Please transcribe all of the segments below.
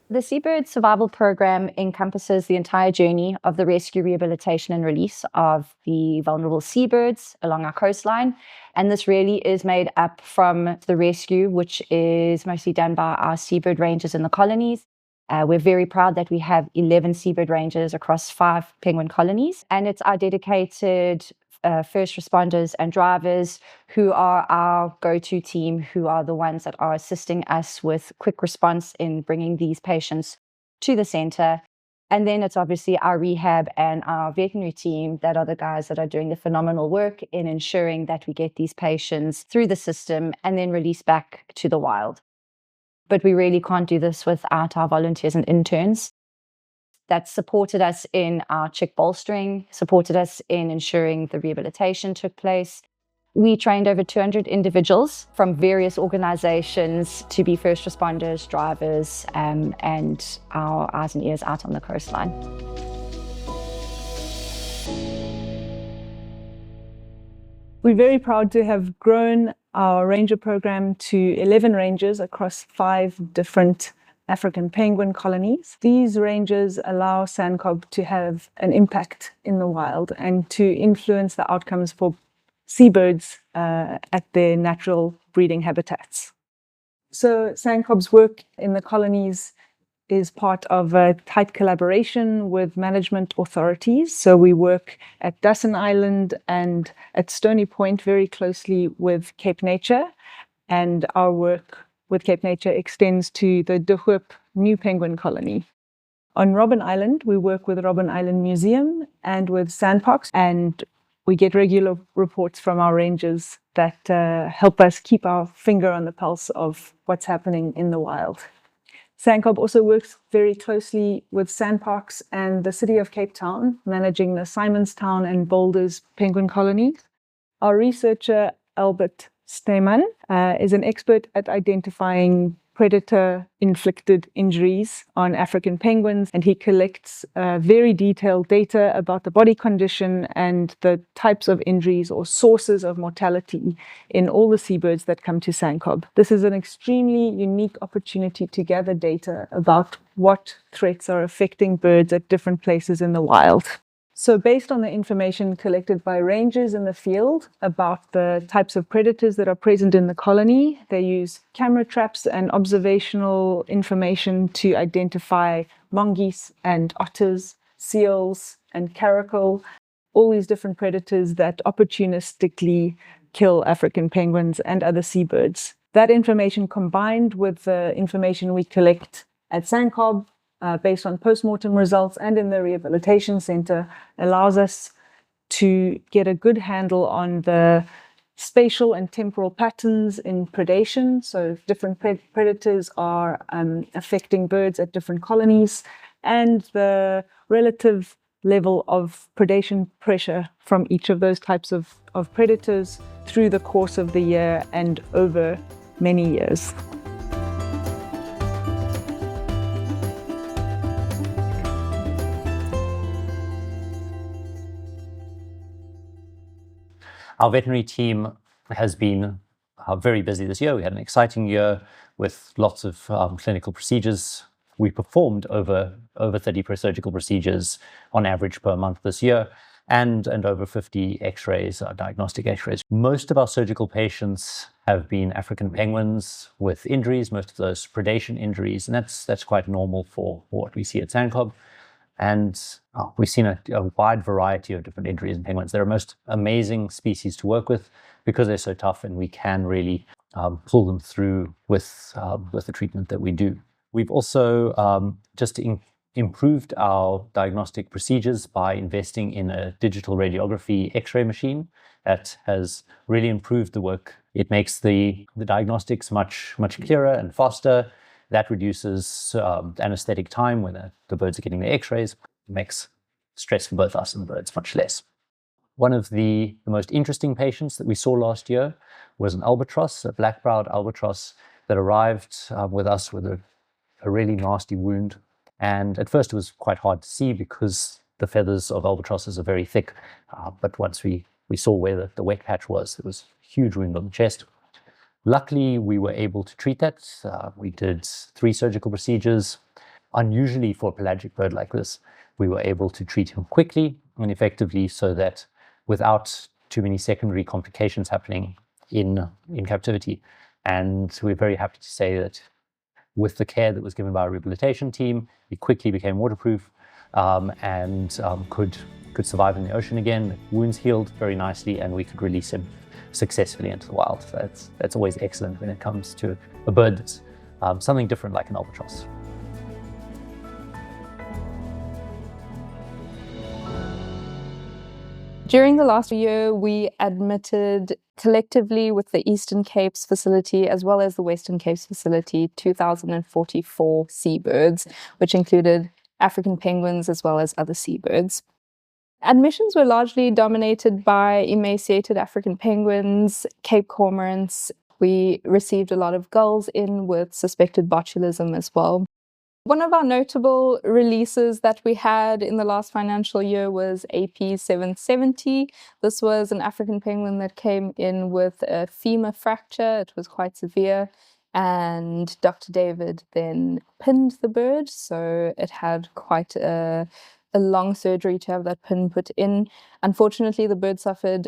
The Seabird Survival Program encompasses the entire journey of the rescue, rehabilitation, and release of the vulnerable seabirds along our coastline. And this really is made up from the rescue, which is mostly done by our seabird rangers in the colonies. We're very proud that we have 11 seabird rangers across 5 penguin colonies. And it's our dedicated first responders and drivers who are our go-to team, who are the ones that are assisting us with quick response in bringing these patients to the center. And then it's obviously our rehab and our veterinary team that are the guys that are doing the phenomenal work in ensuring that we get these patients through the system and then released back to the wild. But we really can't do this without our volunteers and interns that supported us in our chick bolstering, supported us in ensuring the rehabilitation took place. We trained over 200 individuals from various organizations to be first responders, drivers, and our eyes and ears out on the coastline. We're very proud to have grown our ranger program to 11 rangers across 5 different African penguin colonies. These rangers allow SANCCOB to have an impact in the wild and to influence the outcomes for seabirds at their natural breeding habitats. So SANCCOB's work in the colonies is part of a tight collaboration with management authorities. So we work at Dussin Island and at Stony Point very closely with Cape Nature, and our work with Cape Nature extends to the De Hoop new penguin colony. On Robben Island, we work with Robben Island Museum and with Sandparks, and we get regular reports from our rangers that help us keep our finger on the pulse of what's happening in the wild. SANCCOB also works very closely with Sandparks and the City of Cape Town, managing the Simonstown and Boulders penguin colonies. Our researcher, Albert Steeman, is an expert at identifying predator-inflicted injuries on African penguins, and he collects very detailed data about the body condition and the types of injuries or sources of mortality in all the seabirds that come to SANCCOB. This is an extremely unique opportunity to gather data about what threats are affecting birds at different places in the wild. So based on the information collected by rangers in the field about the types of predators that are present in the colony, they use camera traps and observational information to identify mongoose and otters, seals and caracal, all these different predators that opportunistically kill African penguins and other seabirds. That information combined with the information we collect at SANCCOB, based on post-mortem results and in the rehabilitation center, allows us to get a good handle on the spatial and temporal patterns in predation. So different predators are affecting birds at different colonies, and the relative level of predation pressure from each of those types of predators through the course of the year and over many years. Our veterinary team has been very busy this year. We had an exciting year with lots of clinical procedures. We performed over 30 surgical procedures on average per month this year, and over 50 x-rays, diagnostic x-rays. Most of our surgical patients have been African penguins with injuries, most of those predation injuries, and that's quite normal for what we see at SANCCOB. And we've seen a wide variety of different injuries in penguins. They're a most amazing species to work with because they're so tough, and we can really pull them through with the treatment that we do. We've also, just improved our diagnostic procedures by investing in a digital radiography X-ray machine that has really improved the work. It makes the diagnostics much clearer and faster. That reduces anesthetic time when the birds are getting their X-rays. It makes stress for both us and the birds much less. One of the most interesting patients that we saw last year was an albatross, a black-browed albatross that arrived with us with a really nasty wound. And at first it was quite hard to see because the feathers of albatrosses are very thick. But once we saw where the wet patch was, it was a huge wound on the chest. Luckily, we were able to treat that. We did 3 surgical procedures. Unusually for a pelagic bird like this, we were able to treat him quickly and effectively so that without too many secondary complications happening in captivity. And we're very happy to say that with the care that was given by our rehabilitation team, he quickly became waterproof and could survive in the ocean again. The wounds healed very nicely and we could release him successfully into the wild. So that's always excellent when it comes to a bird that's something different like an albatross. During the last year, we admitted collectively with the Eastern Cape's facility as well as the Western Cape's facility 2,044 seabirds, which included African penguins as well as other seabirds. Admissions were largely dominated by emaciated African penguins, Cape cormorants. We received a lot of gulls in with suspected botulism as well. One of our notable releases that we had in the last financial year was AP 770. This was an African penguin that came in with a femur fracture. It was quite severe, and Dr. David then pinned the bird, so it had quite a long surgery to have that pin put in. Unfortunately, the bird suffered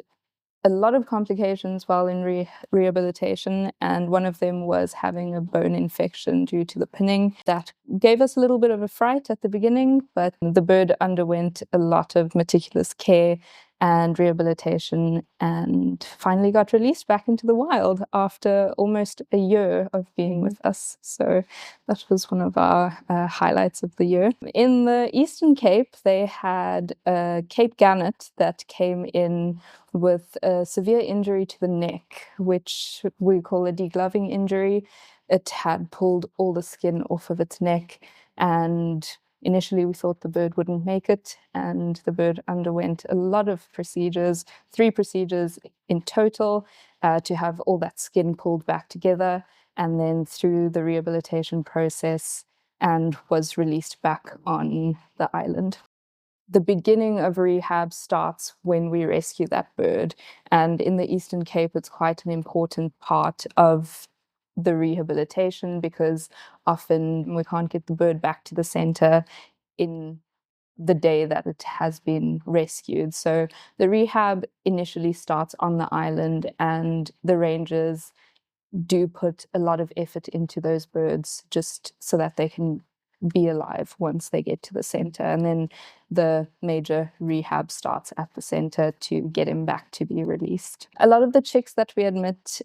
a lot of complications while in rehabilitation, and one of them was having a bone infection due to the pinning. That gave us a little bit of a fright at the beginning, but the bird underwent a lot of meticulous care and rehabilitation and finally got released back into the wild after almost a year of being with us. So that was one of our highlights of the year. In the Eastern Cape, they had a Cape gannet that came in with a severe injury to the neck, which we call a degloving injury. It had pulled all the skin off of its neck, and initially we thought the bird wouldn't make it, and the bird underwent a lot of procedures, 3 procedures in total, to have all that skin pulled back together, and then through the rehabilitation process, and was released back on the island. The beginning of rehab starts when we rescue that bird. And in the Eastern Cape, it's quite an important part of the rehabilitation because often we can't get the bird back to the center in the day that it has been rescued. So the rehab initially starts on the island, and the rangers do put a lot of effort into those birds just so that they can be alive once they get to the center, and then the major rehab starts at the center to get him back to be released. A lot of the chicks that we admit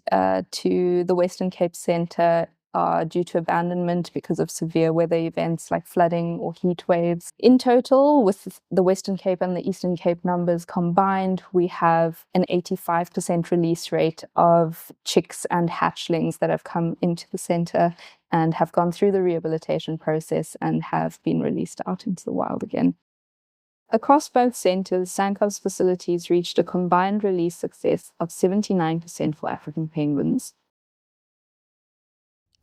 to the Western Cape Center are due to abandonment because of severe weather events like flooding or heat waves. In total, with the Western Cape and the Eastern Cape numbers combined, we have an 85% release rate of chicks and hatchlings that have come into the center and have gone through the rehabilitation process and have been released out into the wild again. Across both centers, SANCCOB's facilities reached a combined release success of 79% for African penguins.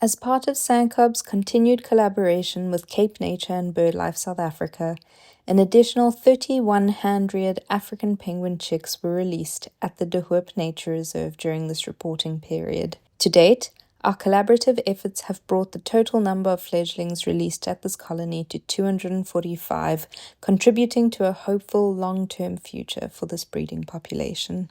As part of SANCCOB's continued collaboration with Cape Nature and BirdLife South Africa, an additional 31 hand-reared African penguin chicks were released at the De Hoop Nature Reserve during this reporting period. To date, our collaborative efforts have brought the total number of fledglings released at this colony to 245, contributing to a hopeful long-term future for this breeding population.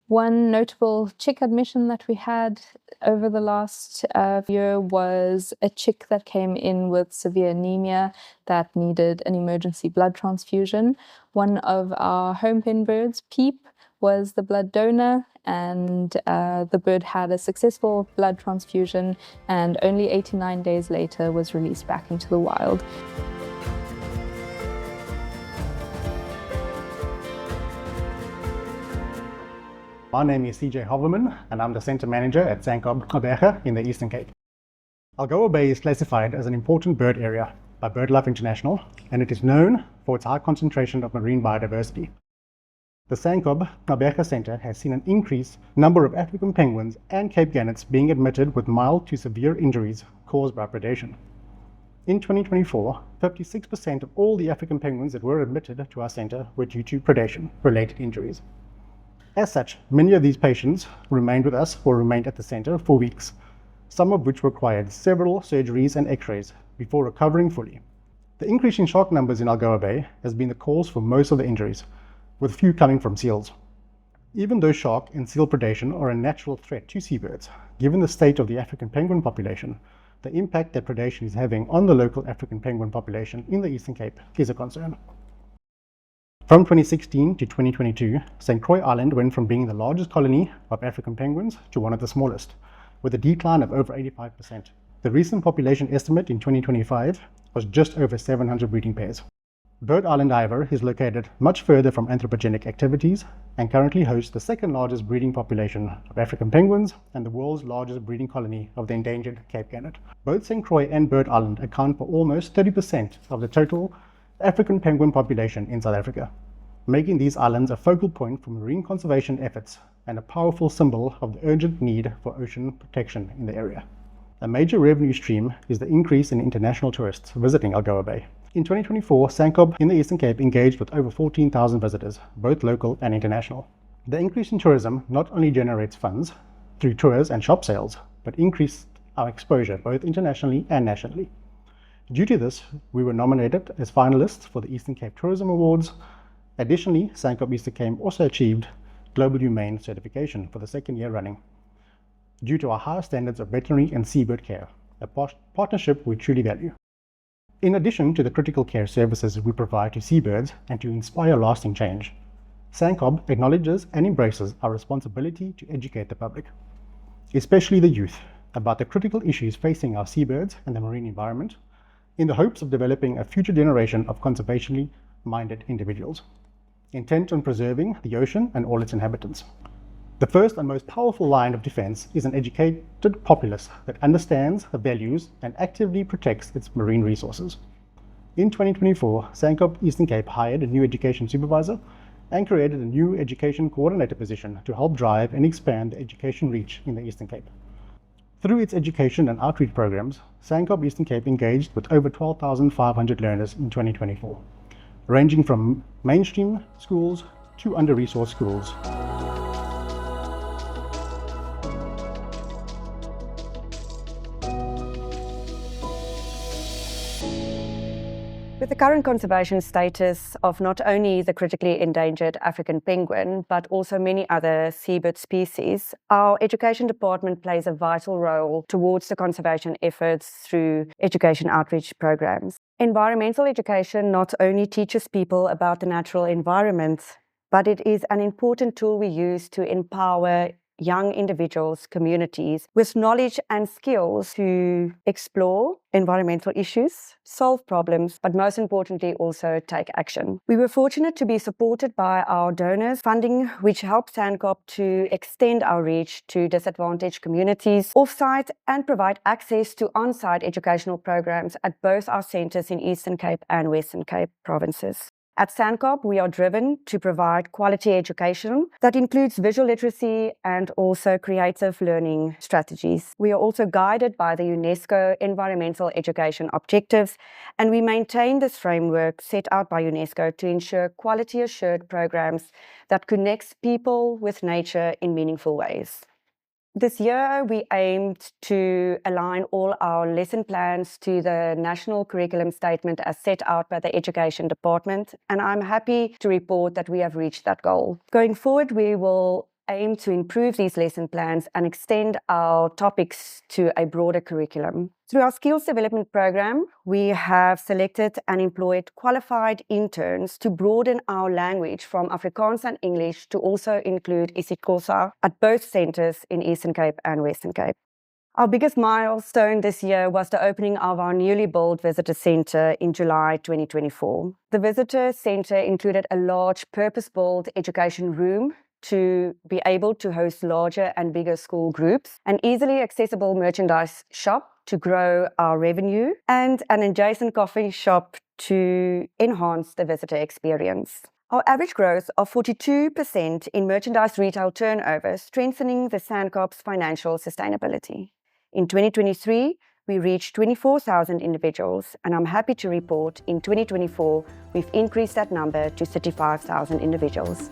One notable chick admission that we had over the last year was a chick that came in with severe anemia that needed an emergency blood transfusion. One of our home pen birds, Peep, was the blood donor, and the bird had a successful blood transfusion and only 89 days later was released back into the wild. My name is CJ Hoverman, and I'm the Centre Manager at SANCCOB in the Eastern Cape. Algoa Bay is classified as an important bird area by BirdLife International, and it is known for its high concentration of marine biodiversity. The SANCCOB Centre has seen an increased number of African penguins and Cape gannets being admitted with mild to severe injuries caused by predation. In 2024, 56% of all the African penguins that were admitted to our centre were due to predation-related injuries. As such, many of these patients remained with us or remained at the centre for weeks, some of which required several surgeries and x-rays before recovering fully. The increase in shark numbers in Algoa Bay has been the cause for most of the injuries, with few coming from seals. Even though shark and seal predation are a natural threat to seabirds, given the state of the African penguin population, the impact that predation is having on the local African penguin population in the Eastern Cape is a concern. From 2016 to 2022, St. Croix Island went from being the largest colony of African penguins to one of the smallest, with a decline of over 85%. The recent population estimate in 2025 was just over 700 breeding pairs. Bird Island, however, is located much further from anthropogenic activities and currently hosts the second largest breeding population of African penguins and the world's largest breeding colony of the endangered Cape gannet. Both St. Croix and Bird Island account for almost 30% of the total African penguin population in South Africa, making these islands a focal point for marine conservation efforts and a powerful symbol of the urgent need for ocean protection in the area. A major revenue stream is the increase in international tourists visiting Algoa Bay. In 2024, SANCCOB in the Eastern Cape engaged with over 14,000 visitors, both local and international. The increase in tourism not only generates funds through tours and shop sales, but increased our exposure both internationally and nationally. Due to this, we were nominated as finalists for the Eastern Cape Tourism Awards. Additionally, SANCCOB Eastern Cape also achieved Global Humane certification for the second year running, due to our high standards of veterinary and seabird care, a partnership we truly value. In addition to the critical care services we provide to seabirds and to inspire lasting change, SANCCOB acknowledges and embraces our responsibility to educate the public, especially the youth, about the critical issues facing our seabirds and the marine environment, in the hopes of developing a future generation of conservationally minded individuals, intent on preserving the ocean and all its inhabitants. The first and most powerful line of defense is an educated populace that understands the values and actively protects its marine resources. In 2024, SANCCOB Eastern Cape hired a new education supervisor and created a new education coordinator position to help drive and expand the education reach in the Eastern Cape. Through its education and outreach programs, SANCCOB Eastern Cape engaged with over 12,500 learners in 2024, ranging from mainstream schools to under-resourced schools. With the current conservation status of not only the critically endangered African penguin, but also many other seabird species, our education department plays a vital role towards the conservation efforts through education outreach programs. Environmental education not only teaches people about the natural environment, but it is an important tool we use to empower young individuals, communities with knowledge and skills to explore environmental issues, solve problems, but most importantly also take action. We were fortunate to be supported by our donors, funding which helped SANCCOB to extend our reach to disadvantaged communities off-site and provide access to on-site educational programs at both our centres in Eastern Cape and Western Cape provinces. At SANCCOB, we are driven to provide quality education that includes visual literacy and also creative learning strategies. We are also guided by the UNESCO Environmental Education Objectives, and we maintain this framework set out by UNESCO to ensure quality-assured programs that connects people with nature in meaningful ways. This year, we aimed to align all our lesson plans to the national curriculum statement as set out by the Education Department, and I'm happy to report that we have reached that goal. Going forward, we will aim to improve these lesson plans and extend our topics to a broader curriculum. Through our skills development program, we have selected and employed qualified interns to broaden our language from Afrikaans and English to also include isiXhosa at both centres in Eastern Cape and Western Cape. Our biggest milestone this year was the opening of our newly built visitor centre in July 2024. The visitor centre included a large purpose-built education room to be able to host larger and bigger school groups, an easily accessible merchandise shop to grow our revenue, and an adjacent coffee shop to enhance the visitor experience. Our average growth of 42% in merchandise retail turnover, strengthening the SANCCOB's financial sustainability. In 2023, we reached 24,000 individuals, and I'm happy to report in 2024, we've increased that number to 35,000 individuals.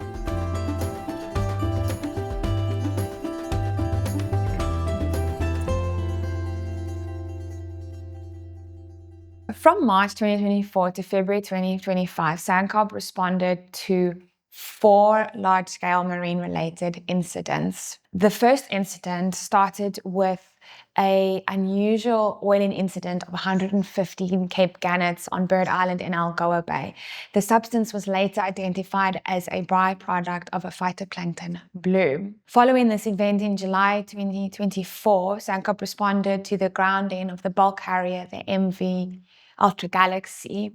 From March 2024 to February 2025, SANCCOB responded to 4 large-scale marine-related incidents. The first incident started with an unusual oiling incident of 115 Cape gannets on Bird Island in Algoa Bay. The substance was later identified as a byproduct of a phytoplankton bloom. Following this event in July 2024, SANCCOB responded to the grounding of the bulk carrier, the MV Ultra Galaxy,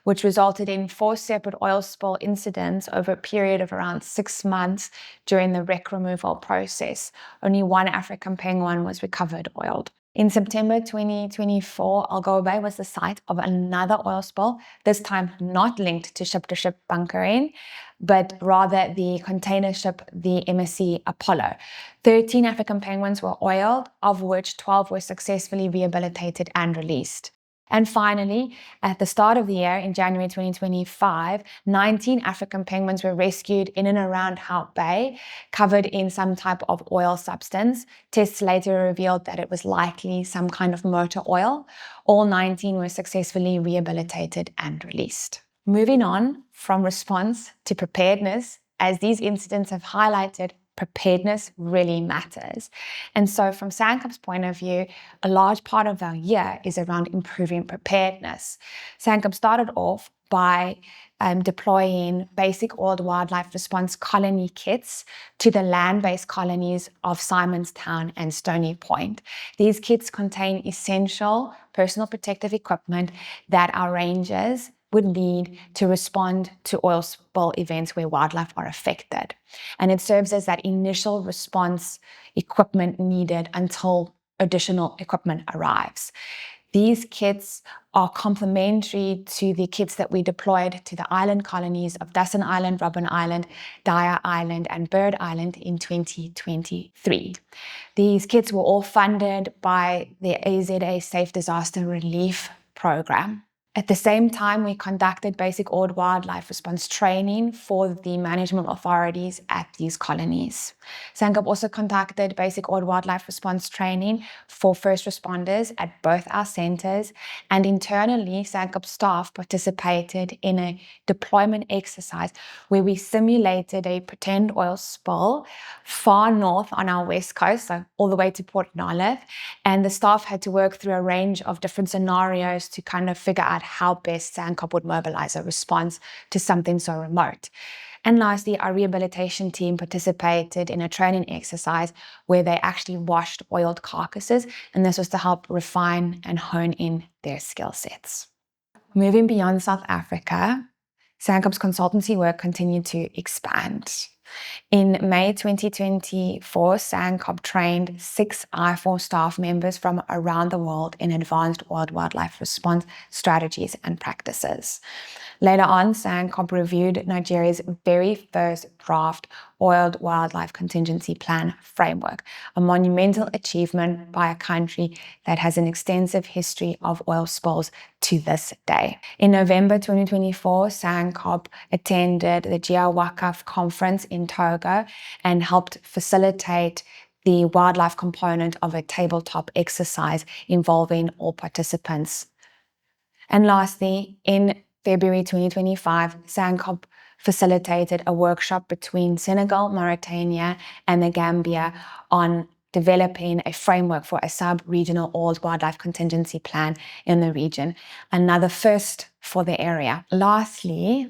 which resulted in 4 separate oil spill incidents over a period of around 6 months during the wreck removal process. Only 1 African penguin was recovered oiled. In September 2024, Algoa Bay was the site of another oil spill, this time not linked to ship-to-ship bunkering, but rather the container ship, the MSC Apollo. 13 African penguins were oiled, of which 12 were successfully rehabilitated and released. And finally, at the start of the year, in January 2025, 19 African penguins were rescued in and around Hout Bay, covered in some type of oil substance. Tests later revealed that it was likely some kind of motor oil. All 19 were successfully rehabilitated and released. Moving on from response to preparedness, as these incidents have highlighted, preparedness really matters. And so from SANCCOB's point of view, a large part of our year is around improving preparedness. SANCCOB started off by deploying basic oiled wildlife response colony kits to the land-based colonies of Simonstown and Stony Point. These kits contain essential personal protective equipment that our rangers would need to respond to oil spill events where wildlife are affected. And it serves as that initial response equipment needed until additional equipment arrives. These kits are complementary to the kits that we deployed to the island colonies of Dustin Island, Robben Island, Dyer Island, and Bird Island in 2023. These kits were all funded by the AZA Safe Disaster Relief Program. At the same time, we conducted basic oiled wildlife response training for the management authorities at these colonies. SANCCOB also conducted basic oiled wildlife response training for first responders at both our centres, and internally, SANCCOB staff participated in a deployment exercise where we simulated a pretend oil spill far north on our west coast, so all the way to Port Nolloth, and the staff had to work through a range of different scenarios to kind of figure out how best SANCCOB would mobilize a response to something so remote. And lastly, our rehabilitation team participated in a training exercise where they actually washed oiled carcasses, and this was to help refine and hone in their skill sets. Moving beyond South Africa, SANCCOB's consultancy work continued to expand. In May 2024, SANCCOB trained 6 I4 staff members from around the world in advanced oiled wildlife response strategies and practices. Later on, SANCCOB reviewed Nigeria's very first draft oiled wildlife contingency plan framework, a monumental achievement by a country that has an extensive history of oil spills to this day. In November 2024, SANCCOB attended the GIAWACAF conference in Togo and helped facilitate the wildlife component of a tabletop exercise involving all participants. And lastly, in February 2025, SANCCOB facilitated a workshop between Senegal, Mauritania, and the Gambia on developing a framework for a sub-regional old wildlife contingency plan in the region, another first for the area. Lastly,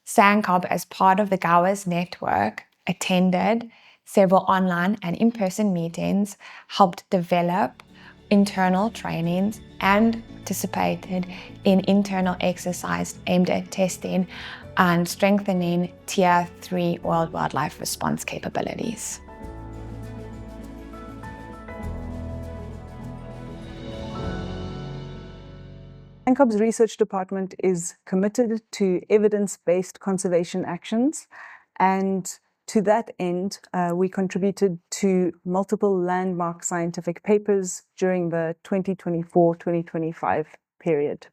SANCCOB, as part of the GAWAS network, attended several online and in-person meetings, helped develop internal trainings, and participated in internal exercise aimed at testing and strengthening Tier 3 world wildlife response capabilities. SANCCOB's research department is committed to evidence-based conservation actions, and to that end, we contributed to multiple landmark scientific papers during the 2024-2025 period.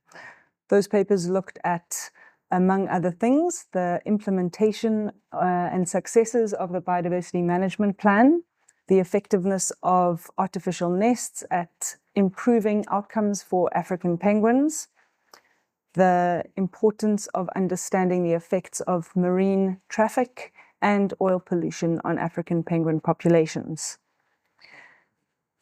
Those papers looked at, among other things, the implementation and successes of the biodiversity management plan, the effectiveness of artificial nests at improving outcomes for African penguins, the importance of understanding the effects of marine traffic and oil pollution on African penguin populations.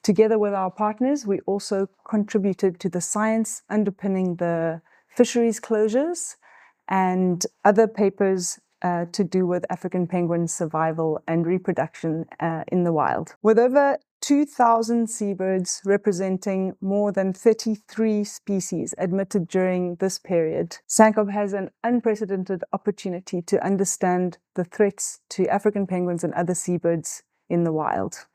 Together with our partners, we also contributed to the science underpinning the fisheries closures and other papers to do with African penguin survival and reproduction in the wild. With over 2,000 seabirds representing more than 33 species admitted during this period, SANCCOB has an unprecedented opportunity to understand the threats to African penguins and other seabirds in the wild.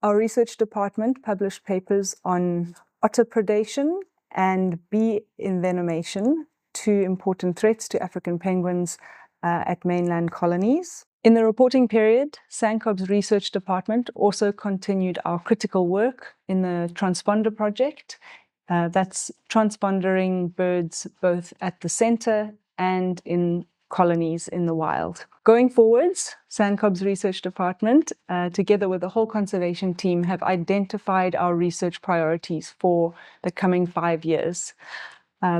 Our research department published papers on otter predation and bee envenomation, two important threats to African penguins at mainland colonies. In the reporting period, SANCCOB's research department also continued our critical work in the transponder project. That's transpondering birds both at the center and in colonies in the wild. Going forwards, SANCCOB's research department, together with the whole conservation team, have identified our research priorities for the coming 5 years.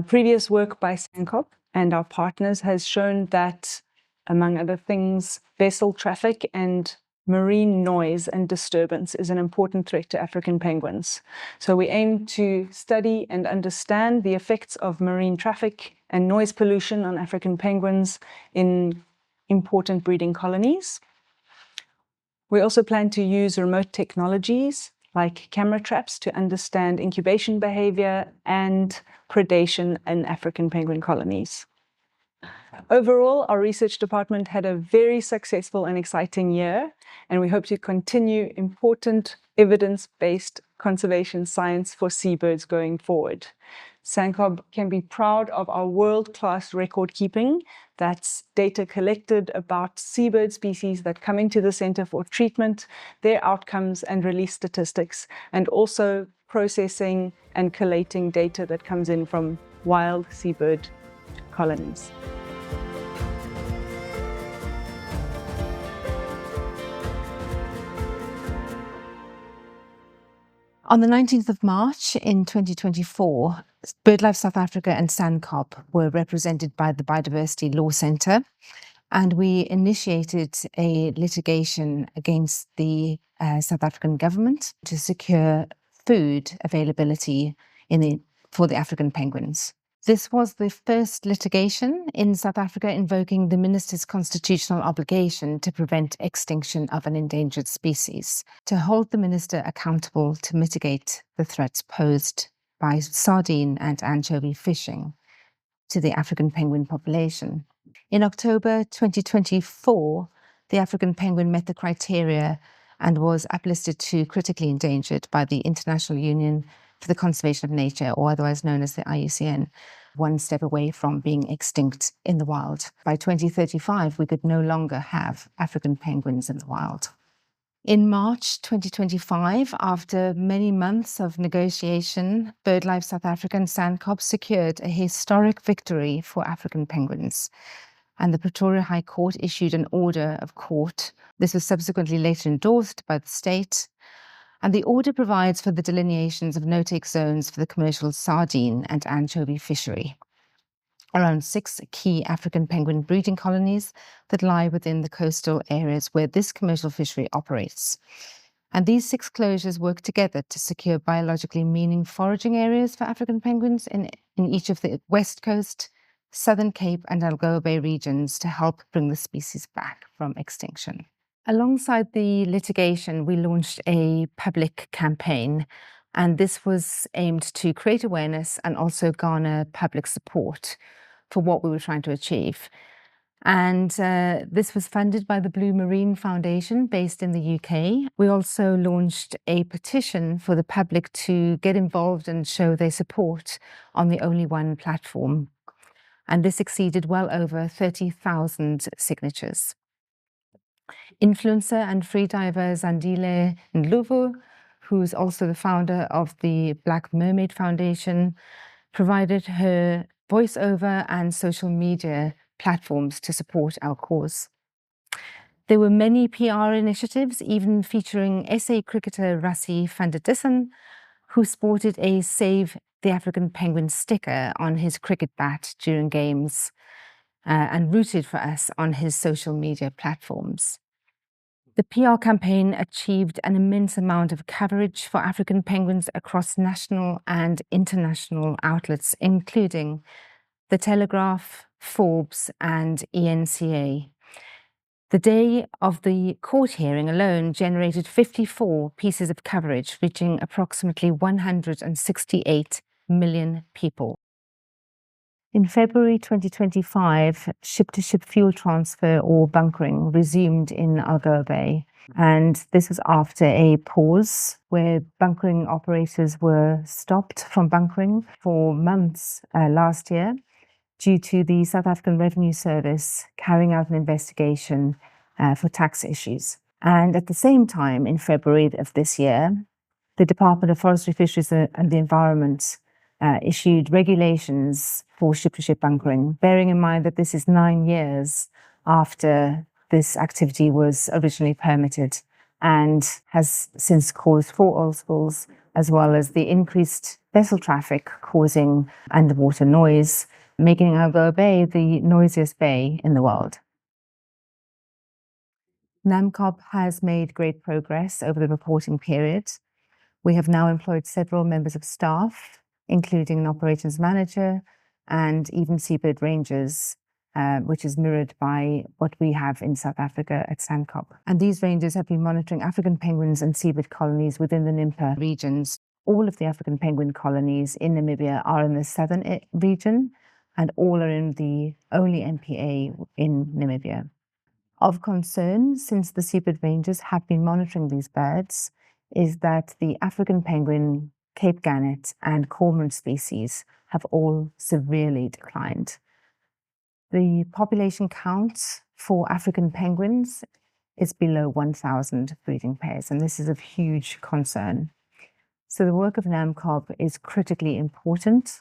Previous work by SANCCOB and our partners has shown that, among other things, vessel traffic and marine noise and disturbance is an important threat to African penguins. So we aim to study and understand the effects of marine traffic and noise pollution on African penguins in important breeding colonies. We also plan to use remote technologies like camera traps to understand incubation behavior and predation in African penguin colonies. Overall, our research department had a very successful and exciting year, and we hope to continue important evidence-based conservation science for seabirds going forward. SANCCOB can be proud of our world-class record keeping. That's data collected about seabird species that come into the Center for Treatment, their outcomes and release statistics, and also processing and collating data that comes in from wild seabird colonies. On the 19th of March in 2024, BirdLife South Africa and SANCCOB were represented by the Biodiversity Law Centre, and we initiated a litigation against the South African government to secure food availability for the African penguins. This was the first litigation in South Africa invoking the minister's constitutional obligation to prevent extinction of an endangered species, to hold the minister accountable to mitigate the threats posed by sardine and anchovy fishing to the African penguin population. In October 2024, the African penguin met the criteria and was uplisted to critically endangered by the International Union for the Conservation of Nature, or otherwise known as the IUCN, one step away from being extinct in the wild. By 2035, we could no longer have African penguins in the wild. In March 2025, after many months of negotiation, BirdLife South Africa and SANCCOB secured a historic victory for African penguins, and the Pretoria High Court issued an order of court. This was subsequently later endorsed by the state, and the order provides for the delineations of no-take zones for the commercial sardine and anchovy fishery. around 6 key African penguin breeding colonies that lie within the coastal areas where this commercial fishery operates. And these 6 closures work together to secure biologically meaning foraging areas for African penguins in each of the West Coast, Southern Cape and Algoa Bay regions to help bring the species back from extinction. Alongside the litigation, we launched a public campaign, and this was aimed to create awareness and also garner public support for what we were trying to achieve. And this was funded by the Blue Marine Foundation based in the UK. We also launched a petition for the public to get involved and show their support on the Only One platform. And this exceeded well over 30,000 signatures. Influencer and freediver Zandile Ndlovu, who's also the founder of the Black Mermaid Foundation, provided her voiceover and social media platforms to support our cause. There were many PR initiatives, even featuring SA cricketer Rassie van der Dussen, who sported a Save the African Penguin sticker on his cricket bat during games and rooted for us on his social media platforms. The PR campaign achieved an immense amount of coverage for African penguins across national and international outlets, including The Telegraph, Forbes, and ENCA. The day of the court hearing alone generated 54 pieces of coverage, reaching approximately 168 million people. In February 2025, ship-to-ship fuel transfer or bunkering resumed in Algoa Bay. And this was after a pause where bunkering operators were stopped from bunkering for months last year due to the South African Revenue Service carrying out an investigation for tax issues. And at the same time, in February of this year, the Department of Forestry, Fisheries and the Environment issued regulations for ship-to-ship bunkering, bearing in mind that this is 9 years after this activity was originally permitted and has since caused 4 oil spills, as well as the increased vessel traffic causing underwater noise, making Algoa Bay the noisiest bay in the world. SANCCOB has made great progress over the reporting period. We have now employed several members of staff, including an operations manager and even seabird rangers, which is mirrored by what we have in South Africa at SANCCOB. And these rangers have been monitoring African penguins and seabird colonies within the Nimpa regions. All of the African penguin colonies in Namibia are in the southern region, and all are in the only MPA in Namibia. Of concern, since the seabird rangers have been monitoring these birds, is that the African penguin, Cape gannet, and cormorant species have all severely declined. The population count for African penguins is below 1,000 breeding pairs, and this is of huge concern. So the work of SANCCOB is critically important.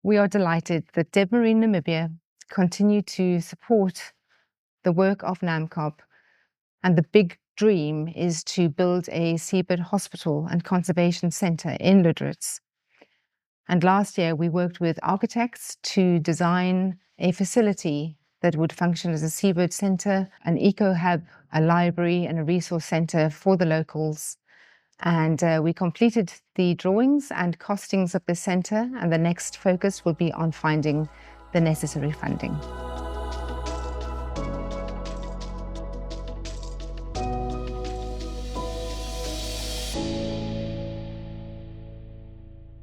We are delighted that DebMarine Namibia continue to support the work of SANCCOB, and the big dream is to build a seabird hospital and conservation centre in Lüderitz. And last year we worked with architects to design a facility that would function as a seabird centre, an eco-hub, a library and a resource centre for the locals. And we completed the drawings and costings of the centre, and the next focus will be on finding the necessary funding.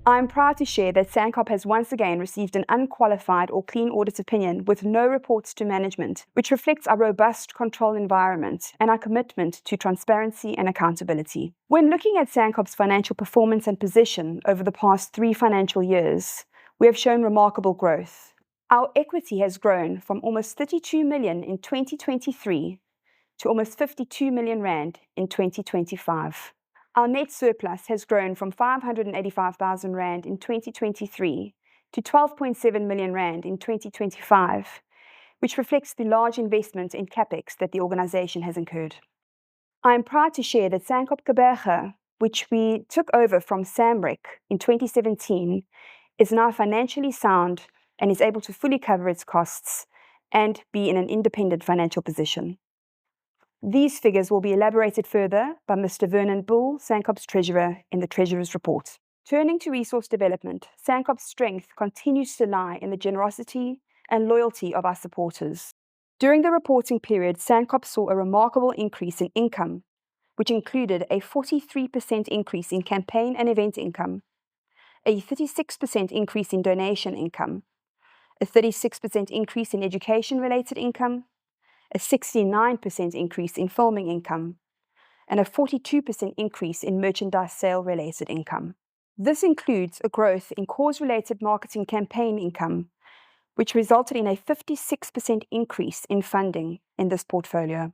I'm proud to share that SANCCOB has once again received an unqualified or clean audit opinion with no reports to management, which reflects our robust control environment and our commitment to transparency and accountability. When looking at SANCCOB's financial performance and position over the past 3 financial years, we have shown remarkable growth. Our equity has grown from almost 32 million in 2023 to almost 52 million rand in 2025. Our net surplus has grown from 585,000 rand in 2023 to 12.7 million rand in 2025, which reflects the large investment in capex that the organisation has incurred. I am proud to share that SANCCOB Gqeberha, which we took over from SAMREC in 2017, is now financially sound and is able to fully cover its costs and be in an independent financial position. These figures will be elaborated further by Mr. Vernon Bull, SANCCOB's Treasurer, in the Treasurer's Report. Turning to resource development, SANCCOB's strength continues to lie in the generosity and loyalty of our supporters. During the reporting period, SANCCOB saw a remarkable increase in income, which included a 43% increase in campaign and event income, a 36% increase in donation income, a 36% increase in education-related income, a 69% increase in filming income, and a 42% increase in merchandise sale-related income. This includes a growth in cause-related marketing campaign income, which resulted in a 56% increase in funding in this portfolio.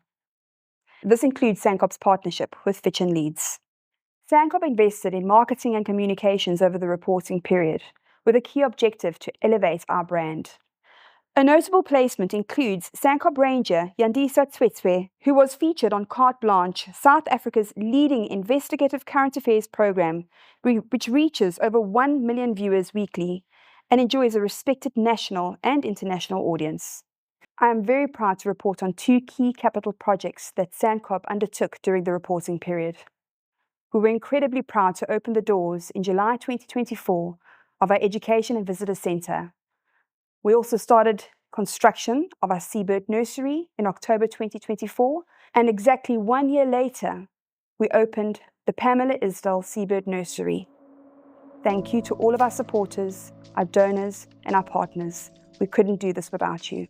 This includes SANCCOB's partnership with Fitch & Leeds. SANCCOB invested in marketing and communications over the reporting period, with a key objective to elevate our brand. A notable placement includes SANCCOB Ranger Yandisa Tswetswe, who was featured on Carte Blanche, South Africa's leading investigative current affairs program, which reaches over 1 million viewers weekly and enjoys a respected national and international audience. I am very proud to report on 2 key capital projects that SANCCOB undertook during the reporting period. We were incredibly proud to open the doors in July 2024 of our Education and Visitor Centre. We also started construction of our seabird nursery in October 2024, and exactly 1 year later, we opened the Pamela Isdell Seabird Nursery. Thank you to all of our supporters, our donors, and our partners. We couldn't do this without you.